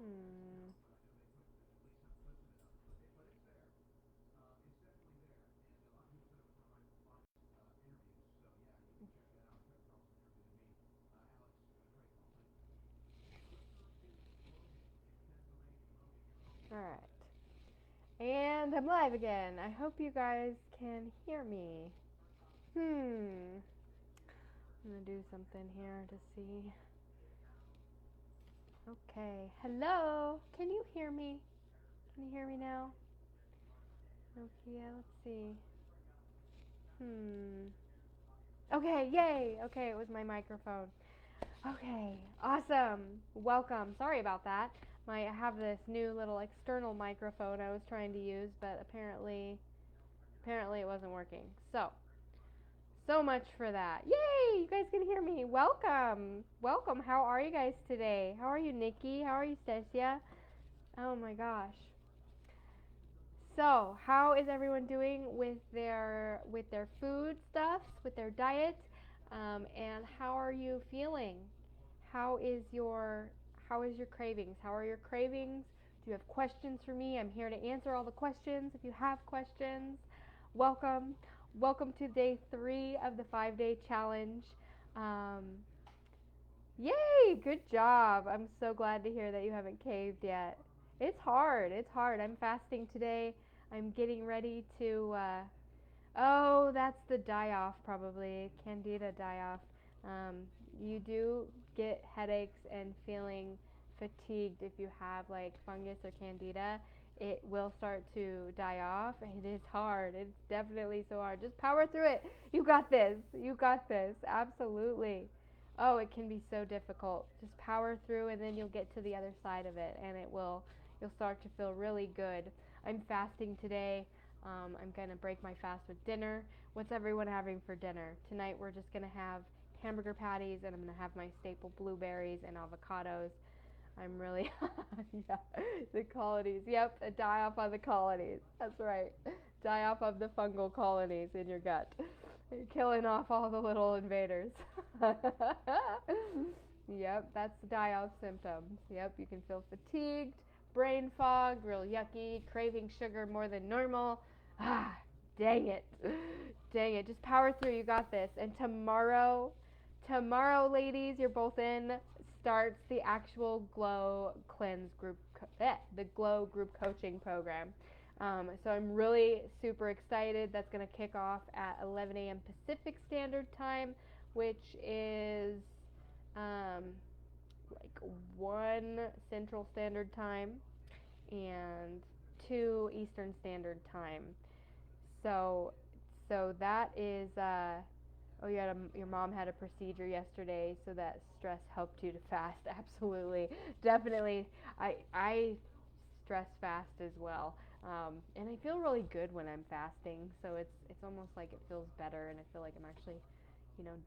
Hmm. All right. And I'm live again. I hope you guys can hear me. I'm gonna do something here to see. Okay. Hello. Can you hear me? Can you hear me now? Okay. Yeah, let's see. Hmm. Okay. Yay. Okay. It was my microphone. Okay. Awesome. Welcome. Sorry about that. I have this new little external microphone I was trying to use, but apparently it wasn't working. So much for that. Yay! You guys can hear me. Welcome. Welcome. How are you guys today? How are you, Nikki? How are you, Stacia? Oh my gosh. So, how is everyone doing with their food stuffs, with their diet? And how are you feeling? How is your how is your cravings? How are your cravings? Do you have questions for me? I'm here to answer all the questions. If you have questions, welcome. Welcome to day 3 of the 5-day challenge. Um, Yay! Good job. I'm so glad to hear that you haven't caved yet. It's hard. It's hard. I'm fasting today. I'm getting ready to. Oh, that's the die off, probably. Candida die off. Um, you do get headaches and feeling fatigued if you have like fungus or candida. It will start to die off. It is hard. It's definitely so hard. Just power through it. You got this. You got this. Absolutely. Oh, it can be so difficult. Just power through and then you'll get to the other side of it and you'll start to feel really good. I'm fasting today. I'm going to break my fast with dinner. What's everyone having for dinner? Tonight we're just going to have hamburger patties and I'm going to have my staple blueberries and avocados. I'm really, yeah, the colonies. Yep, a die off on the colonies. That's right. Die off of the fungal colonies in your gut. You're killing off all the little invaders. Yep, that's the die off symptoms. Yep, you can feel fatigued, brain fog, real yucky, craving sugar more than normal. Ah, dang it. Dang it. Just power through. You got this. And tomorrow, ladies, you're both in, starts the actual Glow Cleanse group, the Glow group coaching program. So I'm really super excited. That's going to kick off at 11 a.m. Pacific Standard Time, which is um, like 1 Central Standard Time and 2 Eastern Standard Time. So, so that is. Oh, your mom had a procedure yesterday, so that stress helped you to fast. Absolutely, definitely. I stress fast as well, and I feel really good when I'm fasting. So it's almost like it feels better, and I feel like I'm actually,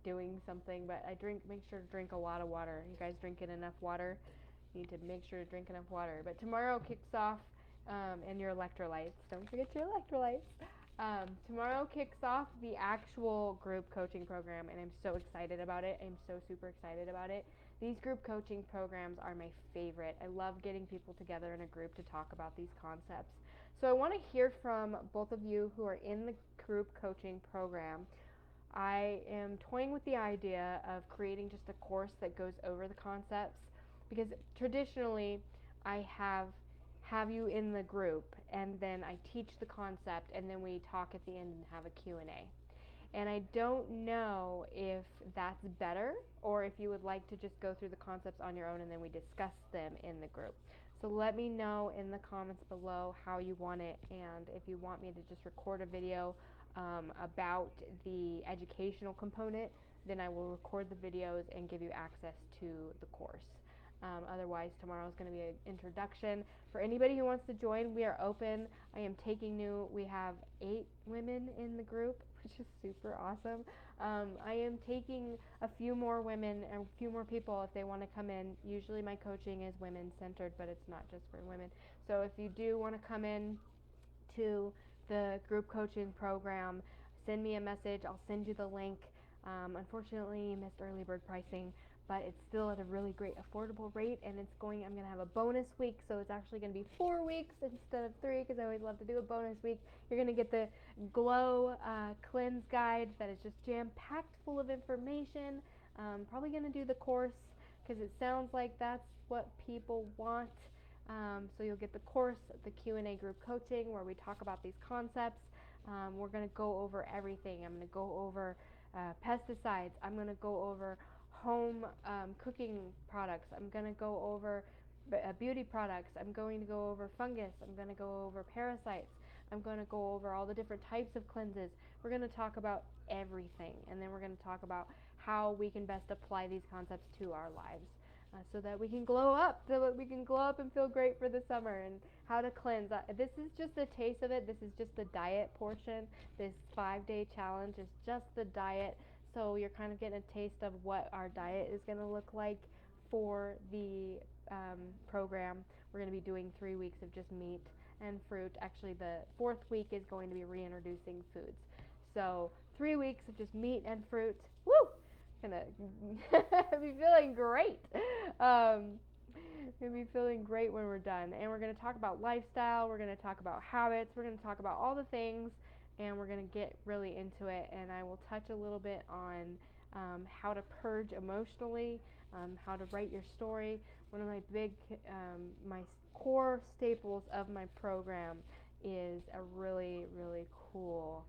doing something. But make sure to drink a lot of water. You guys drinking enough water? You need to make sure to drink enough water. But tomorrow kicks off, and your electrolytes. Don't forget your electrolytes. Tomorrow kicks off the actual group coaching program, and I'm so excited about it. I'm so super excited about it. These group coaching programs are my favorite. I love getting people together in a group to talk about these concepts. So I want to hear from both of you who are in the group coaching program. I am toying with the idea of creating just a course that goes over the concepts because traditionally I have you in the group and then I teach the concept and then we talk at the end and have a Q&A. And I don't know if that's better or if you would like to just go through the concepts on your own and then we discuss them in the group. So let me know in the comments below how you want it and if you want me to just record a video about the educational component, then I will record the videos and give you access to the course. Otherwise, tomorrow is going to be an introduction. For anybody who wants to join, we are open. I am taking we have 8 women in the group, which is super awesome. I am taking a few more women and a few more people if they want to come in. Usually my coaching is women centered, but it's not just for women. So if you do want to come in to the group coaching program, send me a message. I'll send you the link. Unfortunately, you missed early bird pricing, but it's still at a really great affordable rate, and I'm going to have a bonus week, so it's actually going to be 4 weeks instead of 3, because I always love to do a bonus week. You're going to get the Glow Cleanse Guide that is just jam-packed full of information. Probably going to do the course, because it sounds like that's what people want. So you'll get the course, the Q&A group coaching, where we talk about these concepts. We're going to go over everything. I'm going to go over pesticides. I'm going to go over home cooking products. I'm going to go over beauty products. I'm going to go over fungus. I'm going to go over parasites. I'm going to go over all the different types of cleanses. We're going to talk about everything, and then we're going to talk about how we can best apply these concepts to our lives. So that we can glow up, and feel great for the summer, and how to cleanse. This is just a taste of it. This is just the diet portion. This 5-day challenge is just the diet. So you're kind of getting a taste of what our diet is going to look like for the program. We're going to be doing 3 weeks of just meat and fruit. Actually, the 4th week is going to be reintroducing foods. So 3 weeks of just meat and fruit. Woo! Gonna be feeling great. Gonna be feeling great when we're done. And we're gonna talk about lifestyle. We're gonna talk about habits. We're gonna talk about all the things, and we're gonna get really into it. And I will touch a little bit on how to purge emotionally, how to write your story. One of my my core staples of my program is a really, really cool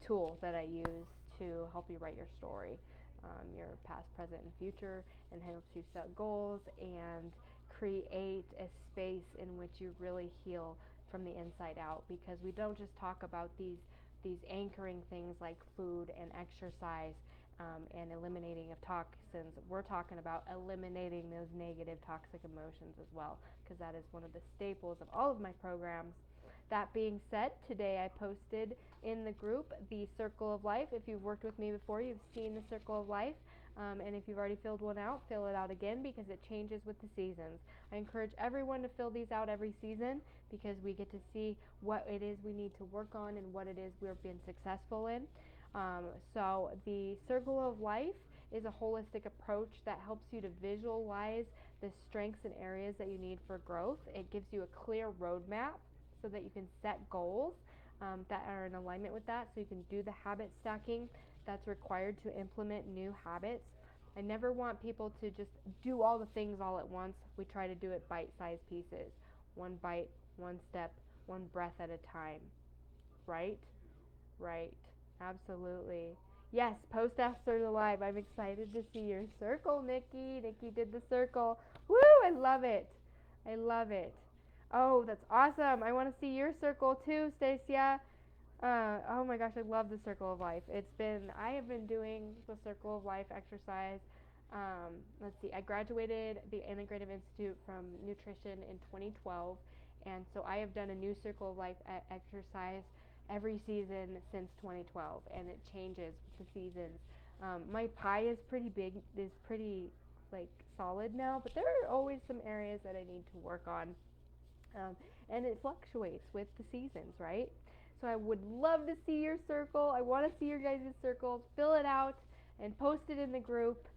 tool that I use to help you write your story, your past, present, and future, and helps you set goals and create a space in which you really heal from the inside out. Because we don't just talk about these anchoring things like food and exercise and eliminating of toxins. We're talking about eliminating those negative toxic emotions as well, because that is one of the staples of all of my programs. That being said, today I posted in the group the Circle of Life. If you've worked with me before, you've seen the Circle of Life. And if you've already filled one out, fill it out again, because it changes with the seasons. I encourage everyone to fill these out every season, because we get to see what it is we need to work on and what it is we've been successful in. So the Circle of Life is a holistic approach that helps you to visualize the strengths and areas that you need for growth. It gives you a clear roadmap so that you can set goals that are in alignment with that, so you can do the habit stacking that's required to implement new habits. I never want people to just do all the things all at once. We try to do it bite-sized pieces. One bite, one step, one breath at a time. Right? Right. Absolutely. Yes, post after the live. I'm excited to see your circle, Nikki. Nikki did the circle. Woo! I love it. I love it. Oh, that's awesome. I want to see your circle too, Stacia. Oh my gosh, I love the Circle of Life. I have been doing the Circle of Life exercise. Let's see, I graduated the Integrative Institute from Nutrition in 2012, and so I have done a new Circle of Life exercise every season since 2012, and it changes with the seasons. My pie is pretty big, is pretty like solid now, but there are always some areas that I need to work on. And it fluctuates with the seasons, right? So I would love to see your circle. I want to see your guys' circles. Fill it out and post it in the group.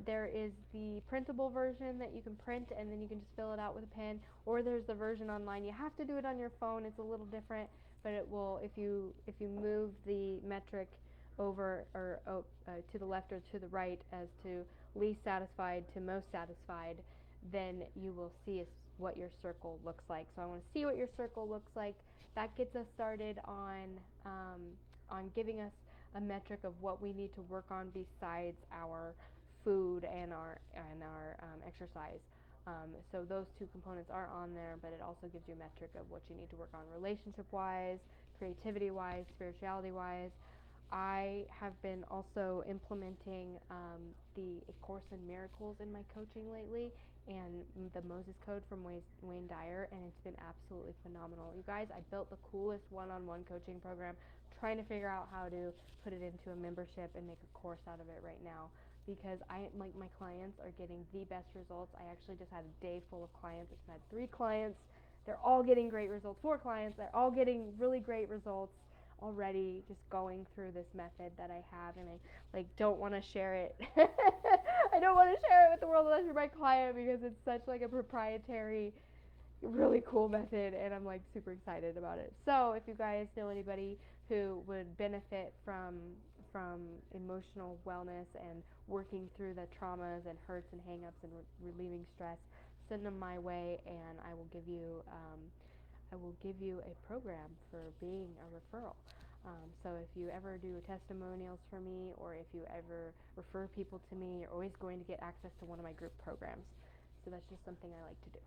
There is the printable version that you can print, and then you can just fill it out with a pen, or there's the version online. You have to do it on your phone. It's a little different, but it will, if you move the metric over or to the left or to the right as to least satisfied to most satisfied, then you will see what your circle looks like. So I want to see what your circle looks like. That gets us started on giving us a metric of what we need to work on besides our food and our exercise. So those two components are on there, but it also gives you a metric of what you need to work on relationship-wise, creativity-wise, spirituality-wise. I have been also implementing the A Course in Miracles in my coaching lately, and the Moses Code from Wayne Dyer, and it's been absolutely phenomenal. You guys, I built the coolest one-on-one coaching program, trying to figure out how to put it into a membership and make a course out of it right now, because my clients are getting the best results. I actually just had a day full of clients. I just had 3 clients. They're all getting great results. 4 clients. They're all getting really great results. already just going through this method that I have, and I like don't want to share it. I don't want to share it with the world unless you're my client, because it's such like a proprietary, really cool method, and I'm like super excited about it. So if you guys know anybody who would benefit from emotional wellness and working through the traumas and hurts and hangups and relieving stress, send them my way, and I will give you a program for being a referral. So if you ever do testimonials for me, or if you ever refer people to me, you're always going to get access to one of my group programs. So that's just something I like to do.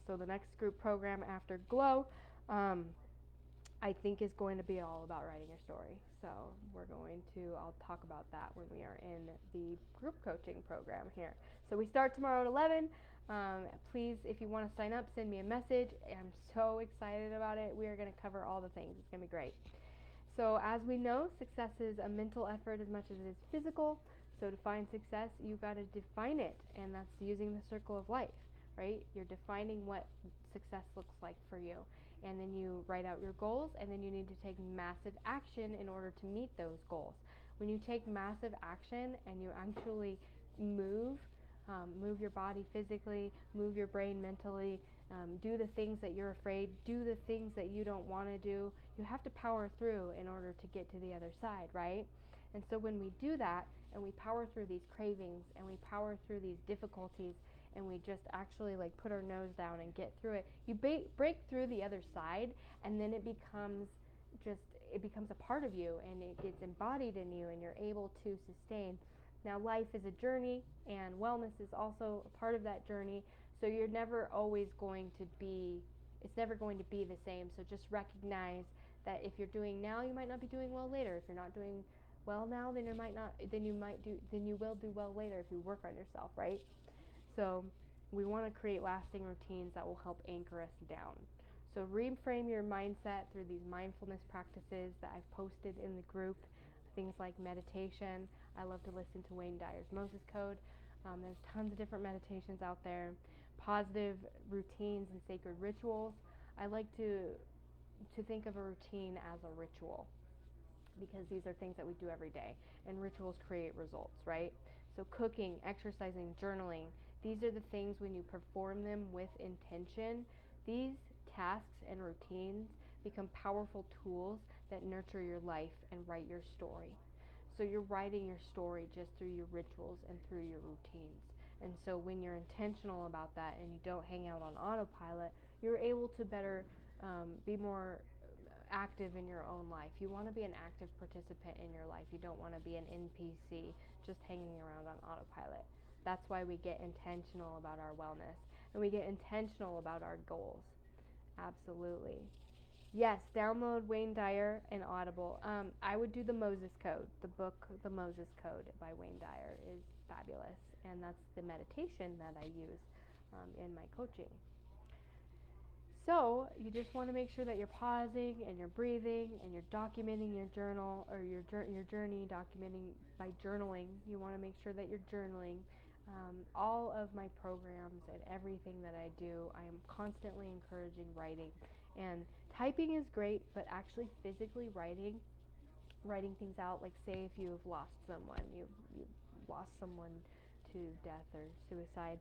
So the next group program after Glow, I think is going to be all about writing your story. So I'll talk about that when we are in the group coaching program here. So we start tomorrow at 11. Please, if you want to sign up, send me a message. I'm so excited about it. We are going to cover all the things. It's going to be great. So as we know, success is a mental effort as much as it is physical. So to find success, you got to define it, and that's using the circle of life, right? You're defining what success looks like for you. And then you write out your goals, and then you need to take massive action in order to meet those goals. When you take massive action and you actually move your body physically, move your brain mentally, do the things that you're afraid, do the things that you don't want to do, you have to power through in order to get to the other side, right? And so when we do that, and we power through these cravings, and we power through these difficulties, and we just actually like put our nose down and get through it, you break through the other side, and then it becomes a part of you, and it gets embodied in you, and you're able to sustain. Now life is a journey, and wellness is also a part of that journey, so it's never going to be the same. So just recognize that if you're doing now, you might not be doing well later. If you're not doing well now, then you will do well later if you work on yourself, right? So we want to create lasting routines that will help anchor us down. So reframe your mindset through these mindfulness practices that I've posted in the group. Things like meditation. I love to listen to Wayne Dyer's Moses Code. There's tons of different meditations out there. Positive routines and sacred rituals. I like to think of a routine as a ritual, because these are things that we do every day, and rituals create results, right? So cooking, exercising, journaling, these are the things when you perform them with intention, these tasks and routines become powerful tools that nurture your life and write your story. So you're writing your story just through your rituals and through your routines. And so when you're intentional about that and you don't hang out on autopilot, you're able to better be more active in your own life. You want to be an active participant in your life. You don't want to be an NPC just hanging around on autopilot. That's why we get intentional about our wellness, and we get intentional about our goals. Absolutely. Yes, download Wayne Dyer and Audible. I would do the Moses Code. The book, The Moses Code by Wayne Dyer, is fabulous, and that's the meditation that I use in my coaching. So you just want to make sure that you're pausing and you're breathing and you're documenting your journal, or your journey, documenting by journaling. You want to make sure that you're journaling. All of my programs and everything that I do, I am constantly encouraging writing. And typing is great, but actually physically writing things out, like say if you've lost someone, you've lost someone to death or suicide,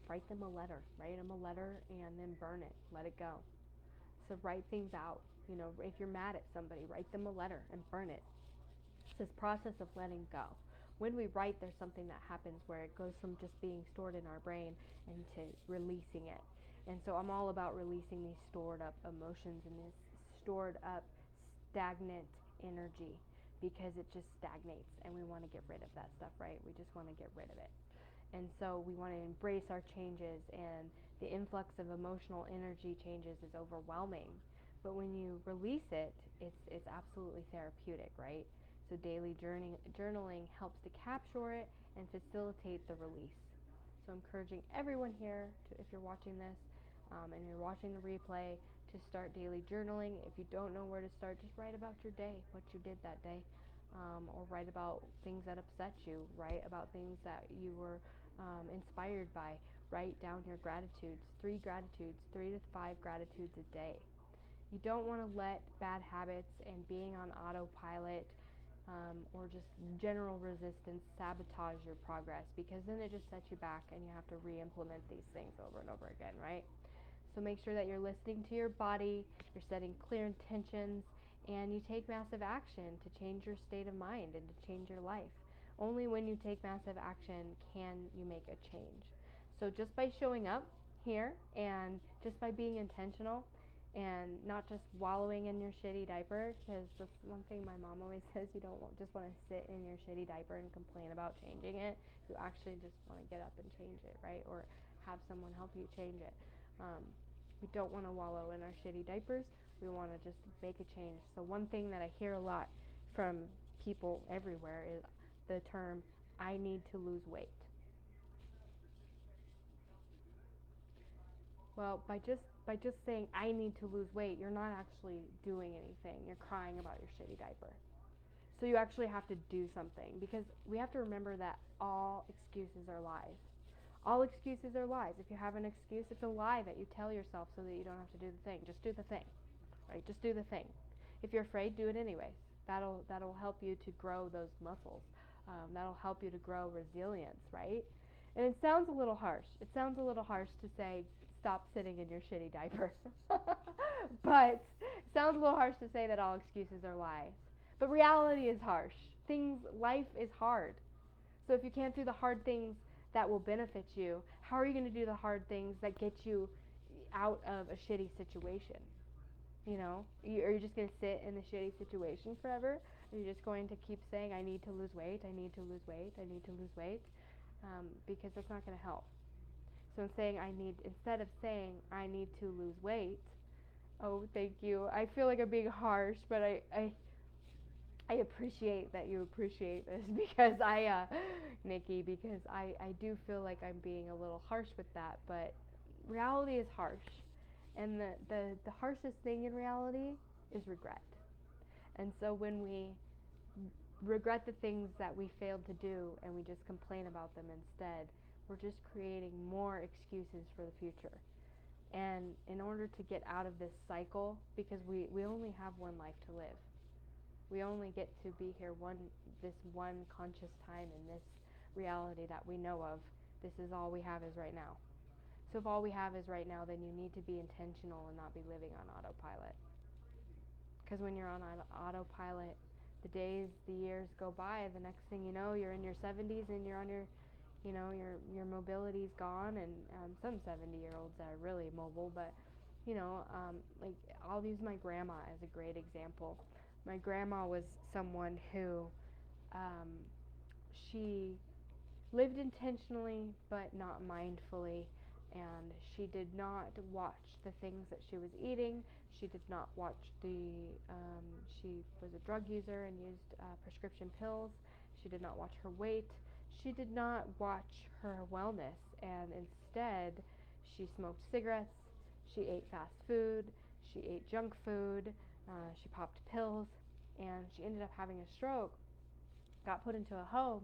write them a letter. Write them a letter and then burn it. Let it go. So write things out. If you're mad at somebody, write them a letter and burn it. It's this process of letting go. When we write, there's something that happens where it goes from just being stored in our brain into releasing it. And so I'm all about releasing these stored up emotions and this stored up stagnant energy, because it just stagnates, and we want to get rid of that stuff, right? We just want to get rid of it. And so we want to embrace our changes, and the influx of emotional energy changes is overwhelming. But when you release it, it's absolutely therapeutic, right? So daily journaling helps to capture it and facilitate the release. So I'm encouraging everyone here, if you're watching this and you're watching the replay, to start daily journaling. If you don't know where to start, just write about your day, what you did that day. Or write about things that upset you. Write about things that you were inspired by. Write down your gratitudes, 3 to 5 gratitudes a day. You don't want to let bad habits and being on autopilot or just general resistance sabotage your progress, because then it just sets you back and you have to re-implement these things over and over again, right? So make sure that you're listening to your body, you're setting clear intentions, and you take massive action to change your state of mind and to change your life. Only when you take massive action can you make a change. So just by showing up here and just by being intentional and not just wallowing in your shitty diaper, because that's one thing my mom always says, you don't just want to sit in your shitty diaper and complain about changing it. You actually just want to get up and change it, right? Or have someone help you change it. We don't want to wallow in our shitty diapers. We want to just make a change. So one thing that I hear a lot from people everywhere is the term, I need to lose weight. Well, by just saying I need to lose weight, you're not actually doing anything. You're crying about your shitty diaper. So you actually have to do something, because we have to remember that all excuses are lies. All excuses are lies. If you have an excuse, it's a lie that you tell yourself so that you don't have to do the thing. Just do the thing, right? Just do the thing. If you're afraid, do it anyways. That'll help you to grow those muscles. That'll help you to grow resilience, right? And it sounds a little harsh. It sounds a little harsh to say stop sitting in your shitty diaper. But it sounds a little harsh to say that all excuses are lies. But reality is harsh. Life is hard. So if you can't do the hard things that will benefit you, how are you going to do the hard things that get you out of a shitty situation? Are you just going to sit in the shitty situation forever? Are you just going to keep saying, I need to lose weight, I need to lose weight, I need to lose weight? Because that's not going to help. So instead of saying, I need to lose weight, oh, thank you. I feel like I'm being harsh, but I appreciate that you appreciate this, because Nikki, because I do feel like I'm being a little harsh with that, but reality is harsh. And the harshest thing in reality is regret. And so when we regret the things that we failed to do and we just complain about them instead, we're just creating more excuses for the future. And in order to get out of this cycle, because we only have one life to live. We only get to be here this one conscious time in this reality that we know of. This is all we have is right now. So if all we have is right now, then you need to be intentional and not be living on autopilot. Because when you're on autopilot, the days, the years go by, the next thing you know, you're in your 70s and you're on your mobility's gone, and some 70-year-olds are really mobile, but like I'll use my grandma as a great example. My grandma was someone who she lived intentionally but not mindfully, and she did not watch the things that she was eating. She did not watch she was a drug user and used prescription pills. She did not watch her weight. She did not watch her wellness, and instead she smoked cigarettes, she ate fast food, she ate junk food, she popped pills, and she ended up having a stroke, got put into a home,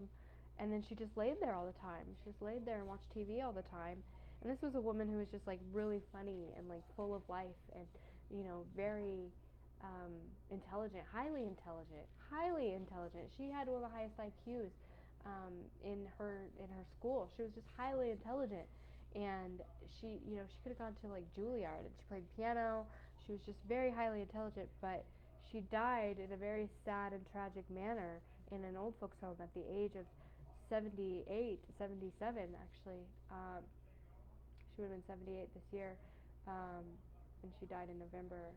and then she just laid there all the time. She just laid there and watched TV all the time. And this was a woman who was just like really funny and like full of life and very intelligent, highly intelligent. She had one of the highest IQs in her school. She was just highly intelligent, and she could have gone to like Juilliard, and she played piano. She was just very highly intelligent, but she died in a very sad and tragic manner in an old folks home at the age of 78, 77 actually. She would have been 78 this year, and she died in November,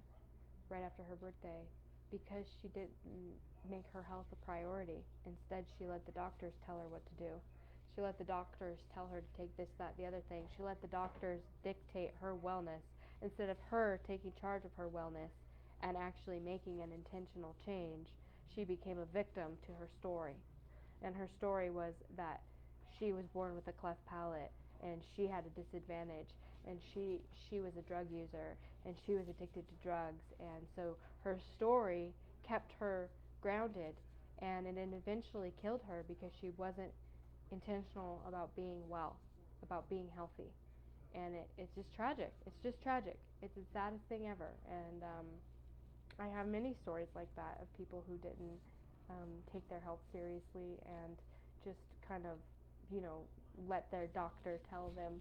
right after her birthday, because she didn't make her health a priority. Instead, she let the doctors tell her what to do. She let the doctors tell her to take this, that, the other thing. She let the doctors dictate her wellness instead of her taking charge of her wellness and actually making an intentional change. She became a victim to her story. And her story was that she was born with a cleft palate, and she had a disadvantage, and she was a drug user, and she was addicted to drugs, and so her story kept her grounded, and it eventually killed her because she wasn't intentional about being well, about being healthy. and it's just tragic. It's just tragic. It's the saddest thing ever. And I have many stories like that of people who didn't take their health seriously and just kind of, you know, let their doctor tell them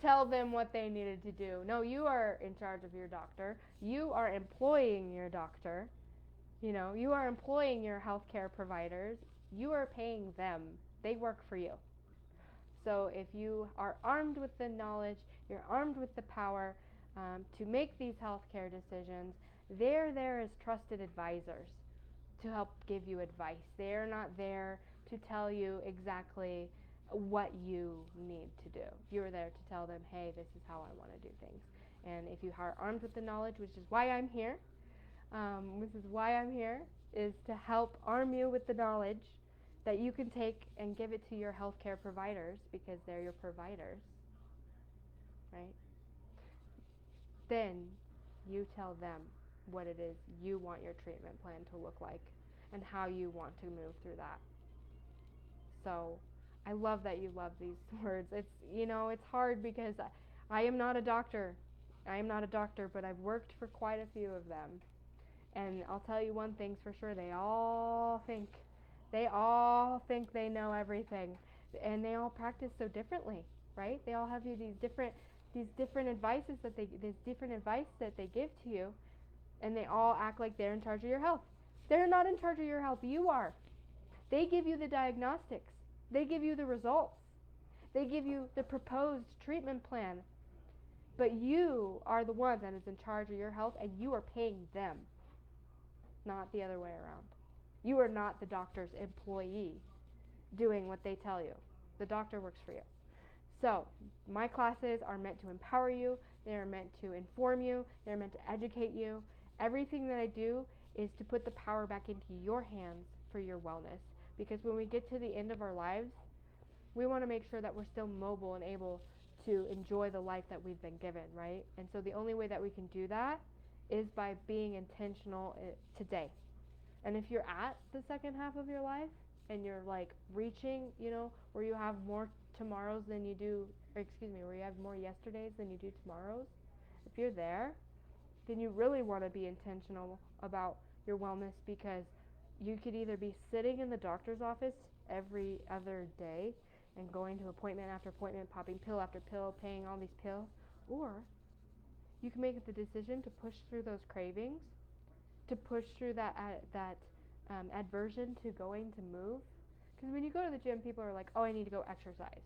tell them what they needed to do. No, you are in charge of your doctor. You are employing your doctor. You know, you are employing your healthcare providers. You are paying them. They work for you. So if you are armed with the knowledge, you're armed with the power to make these healthcare decisions, they're there as trusted advisors to help give you advice. They're not there to tell you exactly what you need to do. You're there to tell them, hey, this is how I want to do things. And if you are armed with the knowledge, which is why I'm here, is to help arm you with the knowledge that you can take and give it to your healthcare providers, because they're your providers, right? Then you tell them what it is you want your treatment plan to look like and how you want to move through that. So I love that you love these words. It's, you know, it's hard because I am not a doctor. I am not a doctor, but I've worked for quite a few of them. And I'll tell you one thing's for sure, they all think they know everything, and they all practice so differently, right? They all have you these different advice that they give to you, and they all act like they're in charge of your health. They're not in charge of your health, you are. They give you the diagnostics. They give you the results. They give you the proposed treatment plan. But you are the one that is in charge of your health, and you are paying them, not the other way around. You are not the doctor's employee doing what they tell you. The doctor works for you. So my classes are meant to empower you. They are meant to inform you. They're meant to educate you. Everything that I do is to put the power back into your hands for your wellness. Because when we get to the end of our lives, we want to make sure that we're still mobile and able to enjoy the life that we've been given, right? And so the only way that we can do that is by being intentional today. And if you're at the second half of your life and you're like reaching, you know, where you have more tomorrows than you do, where you have more yesterdays than you do tomorrows, if you're there, then you really want to be intentional about your wellness, because you could either be sitting in the doctor's office every other day and going to appointment after appointment, popping pill after pill, paying all these pills, or you can make the decision to push through those cravings, to push through that aversion to going to move. Because when you go to the gym, people are like, oh, I need to go exercise.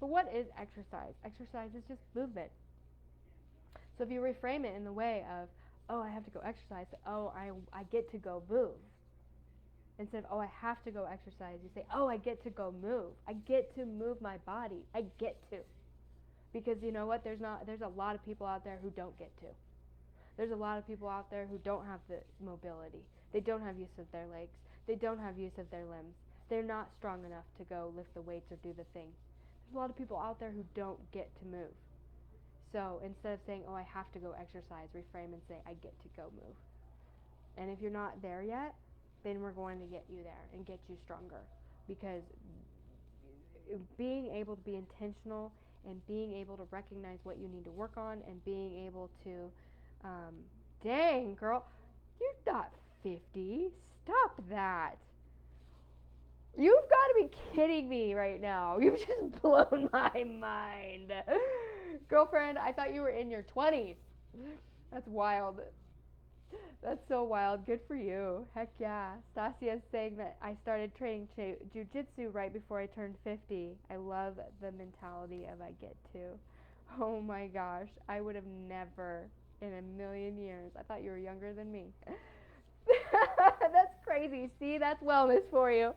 But what is exercise? Exercise is just movement. So if you reframe it in the way of, oh, I have to go exercise, oh, I get to go move. Instead of, oh, I have to go exercise, you say, oh, I get to go move. I get to move my body. I get to. Because you know what? There's a lot of people out there who don't get to. There's a lot of people out there who don't have the mobility. They don't have use of their legs. They don't have use of their limbs. They're not strong enough to go lift the weights or do the thing. There's a lot of people out there who don't get to move. So instead of saying, oh, I have to go exercise, reframe and say, I get to go move. And if you're not there yet, then we're going to get you there and get you stronger. Because being able to be intentional and being able to recognize what you need to work on and being able to, dang, girl, you're not 50. Stop that. You've got to be kidding me right now. You've just blown my mind. Girlfriend, I thought you were in your 20s. That's wild. That's so wild. Good for you. Heck yeah. Stasia's saying that I started training jiu-jitsu right before I turned 50. I love the mentality of I get to. Oh my gosh. I would have never in a million years. I thought you were younger than me. That's crazy. See, that's wellness for you.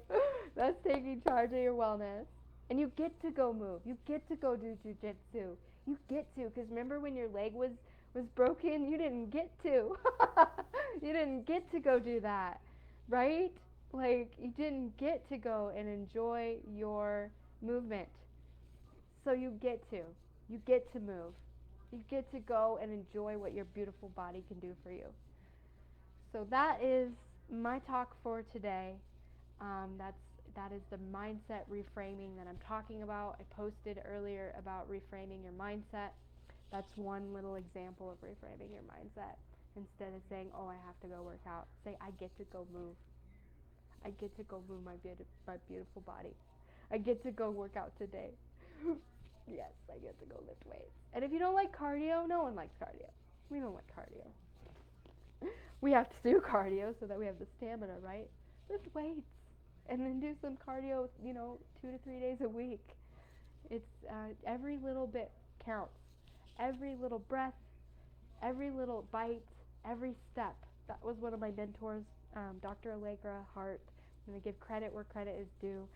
That's taking charge of your wellness. And you get to go move. You get to go do jiu-jitsu. You get to, because remember when your leg was broken, you didn't get to. You didn't get to go do that, right? Like, you didn't get to go and enjoy your movement. So you get to. You get to move. You get to go and enjoy what your beautiful body can do for you. So that is my talk for today. That's that is the mindset reframing that I'm talking about. I posted earlier about reframing your mindset. That's one little example of reframing your mindset. Instead of saying, oh, I have to go work out, say, I get to go move. I get to go move my beautiful body. I get to go work out today. Yes, I get to go lift weights. And if you don't like cardio, no one likes cardio. We don't like cardio. We have to do cardio so that we have the stamina, right? Lift weights. And then do some cardio, 2 to 3 days a week. It's every little bit counts. Every little breath, every little bite, every step. That was one of my mentors, Dr. Allegra Hart. I'm going to give credit where credit is due.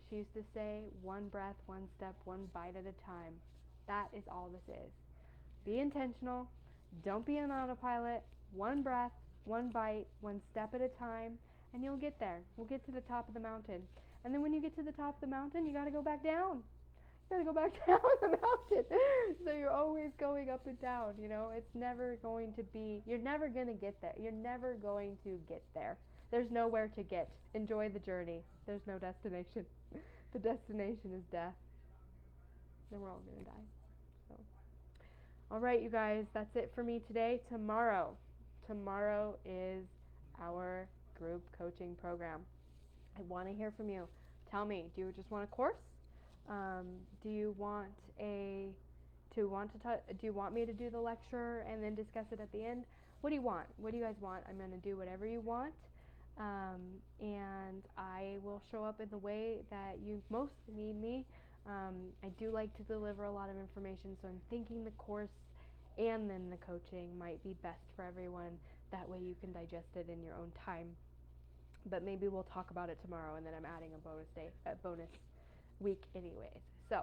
She used to say, one breath, one step, one bite at a time. That is all this is. Be intentional. Don't be on autopilot. One breath, one bite, one step at a time, and you'll get there. We'll get to the top of the mountain. And then when you get to the top of the mountain, you got to go back down. You got to go back down the mountain. So you're always going up and down, It's never going to be, you're never going to get there. You're never going to get there. There's nowhere to get. Enjoy the journey. There's no destination. The destination is death. Then we're all going to die. So, all right, you guys, that's it for me today. Tomorrow is our group coaching program. I want to hear from you. Tell me, do you just want a course? Do you want do you want me to do the lecture and then discuss it at the end? What do you want? What do you guys want? I'm going to do whatever you want. And I will show up in the way that you most need me. I do like to deliver a lot of information, so I'm thinking the course and then the coaching might be best for everyone. That way you can digest it in your own time. But maybe we'll talk about it tomorrow, and then I'm adding a bonus week anyways. So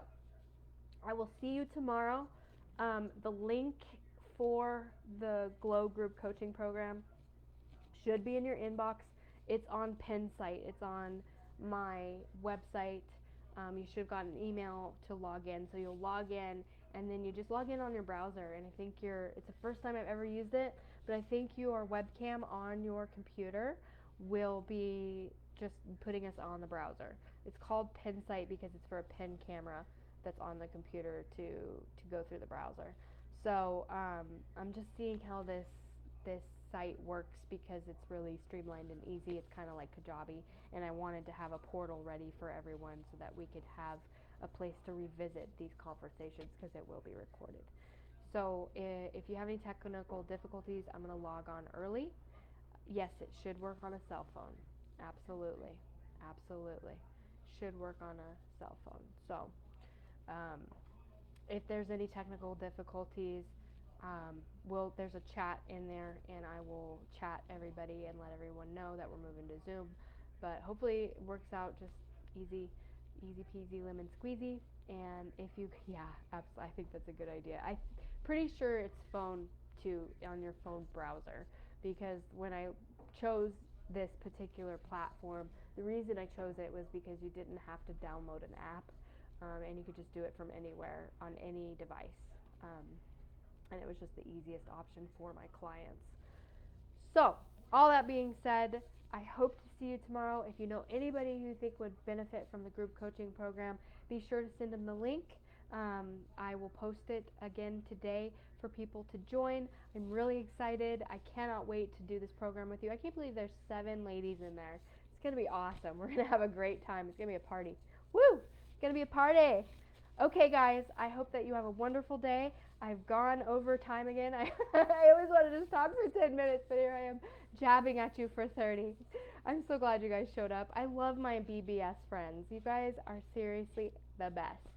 I will see you tomorrow. The link for the Glow Group Coaching Program should be in your inbox. It's on Pinsite. It's on my website. You should have gotten an email to log in. So you'll log in, and then you just log in on your browser. And I think it's the first time I've ever used it, but I think your webcam on your computer will be just putting us on the browser. It's called Pinsite because it's for a pin camera that's on the computer to go through the browser. So I'm just seeing how this site works because it's really streamlined and easy. It's kind of like Kajabi, and I wanted to have a portal ready for everyone so that we could have a place to revisit these conversations because it will be recorded. So if you have any technical difficulties, I'm going to log on early. Yes, it should work on a cell phone. Absolutely. Should work on a cell phone. So if there's any technical difficulties, there's a chat in there, and I will chat everybody and let everyone know that we're moving to Zoom. But hopefully it works out just easy peasy lemon squeezy. And if you, I think that's a good idea. I'm pretty sure it's phone too, on your phone browser, because when I chose this particular platform, the reason I chose it was because you didn't have to download an app, and you could just do it from anywhere on any device. And it was just the easiest option for my clients. So, all that being said, I hope to see you tomorrow. If you know anybody who you think would benefit from the group coaching program, be sure to send them the link. I will post it again today for people to join. I'm really excited. I cannot wait to do this program with you. I can't believe there's 7 ladies in there. It's going to be awesome. We're going to have a great time. It's going to be a party. Woo! It's going to be a party. Okay, guys, I hope that you have a wonderful day. I've gone over time again. I always wanted to just talk for 10 minutes, but here I am jabbing at you for 30. I'm so glad you guys showed up. I love my BBS friends. You guys are seriously the best.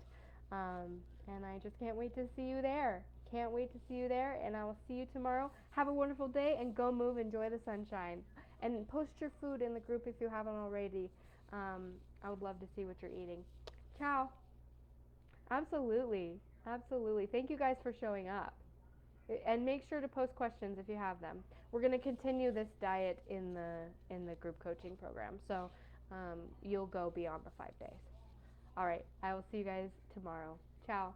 And I just can't wait to see you there. And I will see you tomorrow. Have a wonderful day, and go move. Enjoy the sunshine. And post your food in the group if you haven't already. I would love to see what you're eating. Ciao. Absolutely. Thank you guys for showing up. And make sure to post questions if you have them. We're going to continue this diet in the group coaching program. So you'll go beyond the 5 days. All right. I will see you guys tomorrow. Ciao.